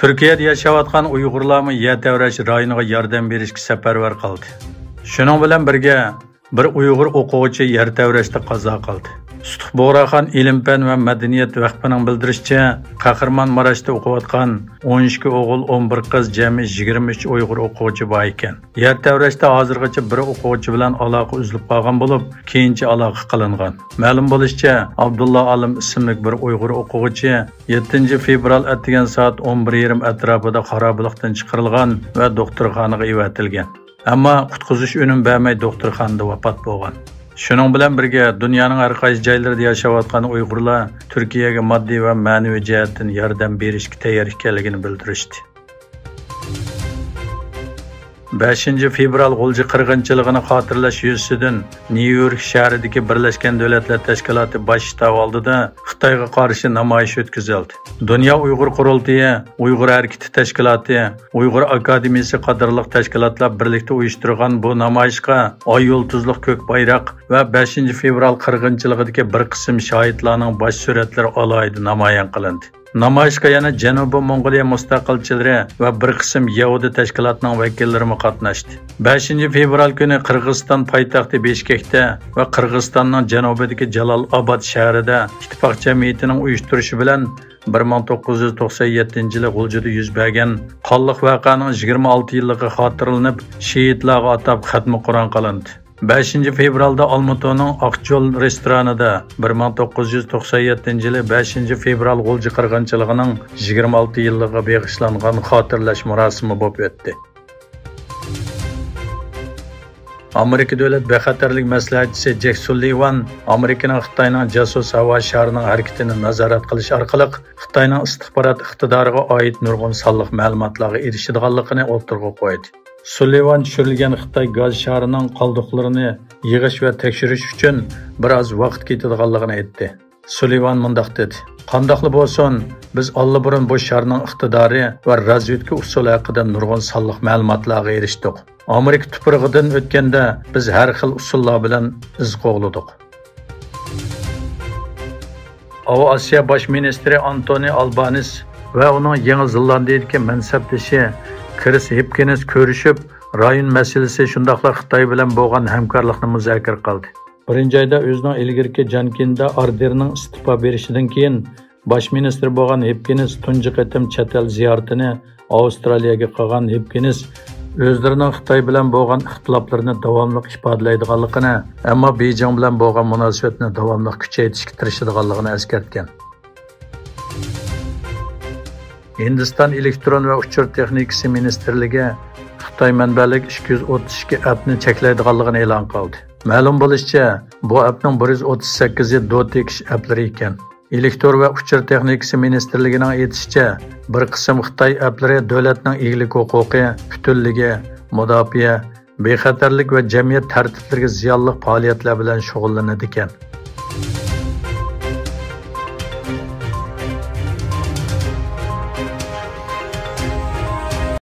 Türkiyədə yaşayotgan Uyg'urlarmı yer tavrash rayoniga yordam berishga safarbar qildi. Shuning bilan birga bir Uyg'ur o'quvchi yer tavrashda qazo qildi. Sutuq Bo'raxon ilm-fan va madaniyat vaqfining bildirishicha, Qahramonmaraşda o'qiyotgan 12 o'g'il, 11 qiz, jami 23 Uyg'ur o'quvchi bor ekan. Yer tavrashda hozirgacha bir o'quvchi bilan aloqa uzilib qolgan bo'lib, keyinchi aloqa qilingan. Ma'lum bo'lishicha, Abdulla Alim ismli bir Uyg'ur o'quvchi 7 fevral atgan soat 11:30 atrofida xarobalikdan chiqarilgan va doktorxonaga evatilgan. Ammo qutqizish unum bermay doktorxonada vafot bo'lgan. Shuning bilan birga dunyoning har qaysi joylarida yashayotgan Uyg'urlar Turkiyaga moddiy va ma'naviy jihatdan yordam berishga tayyor ekanligini bildirishdi. 5 fevral G'ulji qirg'inchiligini xotirlash yuzasidan Nyu-York shahridagi Birlashgan Davlatlar Tashkiloti bosh shtabi oldida Xitoyga qarshi namoyish o'tkazildi. Dunyo Uyg'ur qurultiyi, Uyg'ur harakati tashkiloti, Uyg'ur akademiyasi qatorliq tashkilotlar birlikda uyushtirgan bu namoyishga oy yulduzli ko'k bayroq va 5 fevral qirg'inchiligidagi bir qism shohidlarning bosh suratlari alohida namoyon qilindi. Namoyishga yana Janubiy Mong'oliya mustaqilchilari va bir qism Yahudi tashkilotining vakillari qatnashdi. 5 fevral kuni Qirg'iziston poytaxti Bishkekda va Qirg'izistonning janubidagi Jalolobod shahrida ittifoq jamiyatining uyushtirishi bilan 1997-yil G'uljida yuz bergan qonliq voqeaning 26 yilligi xotirlanib, shahidlarga atab xatmi Qur'on qilindi. 5 fevralda Olmatoning Oqjo'l restoranida 1997-yil 5 fevral G'ulji qirg'inchiligining 26 yilligiga bag'ishlangan xotirlash marosimi bo'lib o'tdi. Amerika davlat bexatarlik maslahatchisi Jack Sullivan Amerikaning Xitoyning jasus havo sharining harakatini nazorat qilish orqali Xitoyning istixborot iqtidoriga oid nurg'un sonliq ma'lumotlarga erishadiganligini o'rtaga qo'ydi. Sullivan tushirilgan Xitoy gaz sharining qoldiqlarini yig'ish va tekshirish uchun biroz vaqt ketadiganligini aytdi. Sullivan mundaq dedi: "Qandoqli bo'lsin, biz allaburun bu sharning iqtidori va razvedka usuli haqida nurg'un sonliq ma'lumotlarga erishdik. Amerika tuprog'idan o'tganda biz har xil usullar bilan iz qo'g'ladik." Osiyo bosh ministri Antoni Albanese va uning Yangi Zelandiyadagi mansabdoshi Chris Hipkins ko'rishib, rayon masalasi shundaqla Xitoy bilan bo'lgan hamkorlikni muzokara qildi. Birinchi oyda o'zining ilgirki Jankinda orderning istifa berishidan keyin bosh ministr bo'lgan Hipkins tunji qatim chet el ziyoratini Avstraliyaga qilgan. Hipkins o'zlarining Xitoy bilan bo'lgan ixtiloflarini davomli ifodalaydiganligini, ammo Beijing bilan bo'lgan munosabatni davomli kuchaytirishga tirishadiganligini eskartgan. Hindiston elektron va uchur texnikasi ministrligi Xitoy manbalik 232 appni cheklaydiganligini e'lon qildi. Ma'lum bo'lishicha, bu appning 138 dotekish applari ekan. Elektron va uchur texnikasi ministrligining aytishicha, bir qism Xitoy applari davlatning egalik huquqi, butunligi, mudofaa, bexatarlik va jamiyat tartiblariga ziyonli faoliyatlar bilan shug'ullanadi ekan.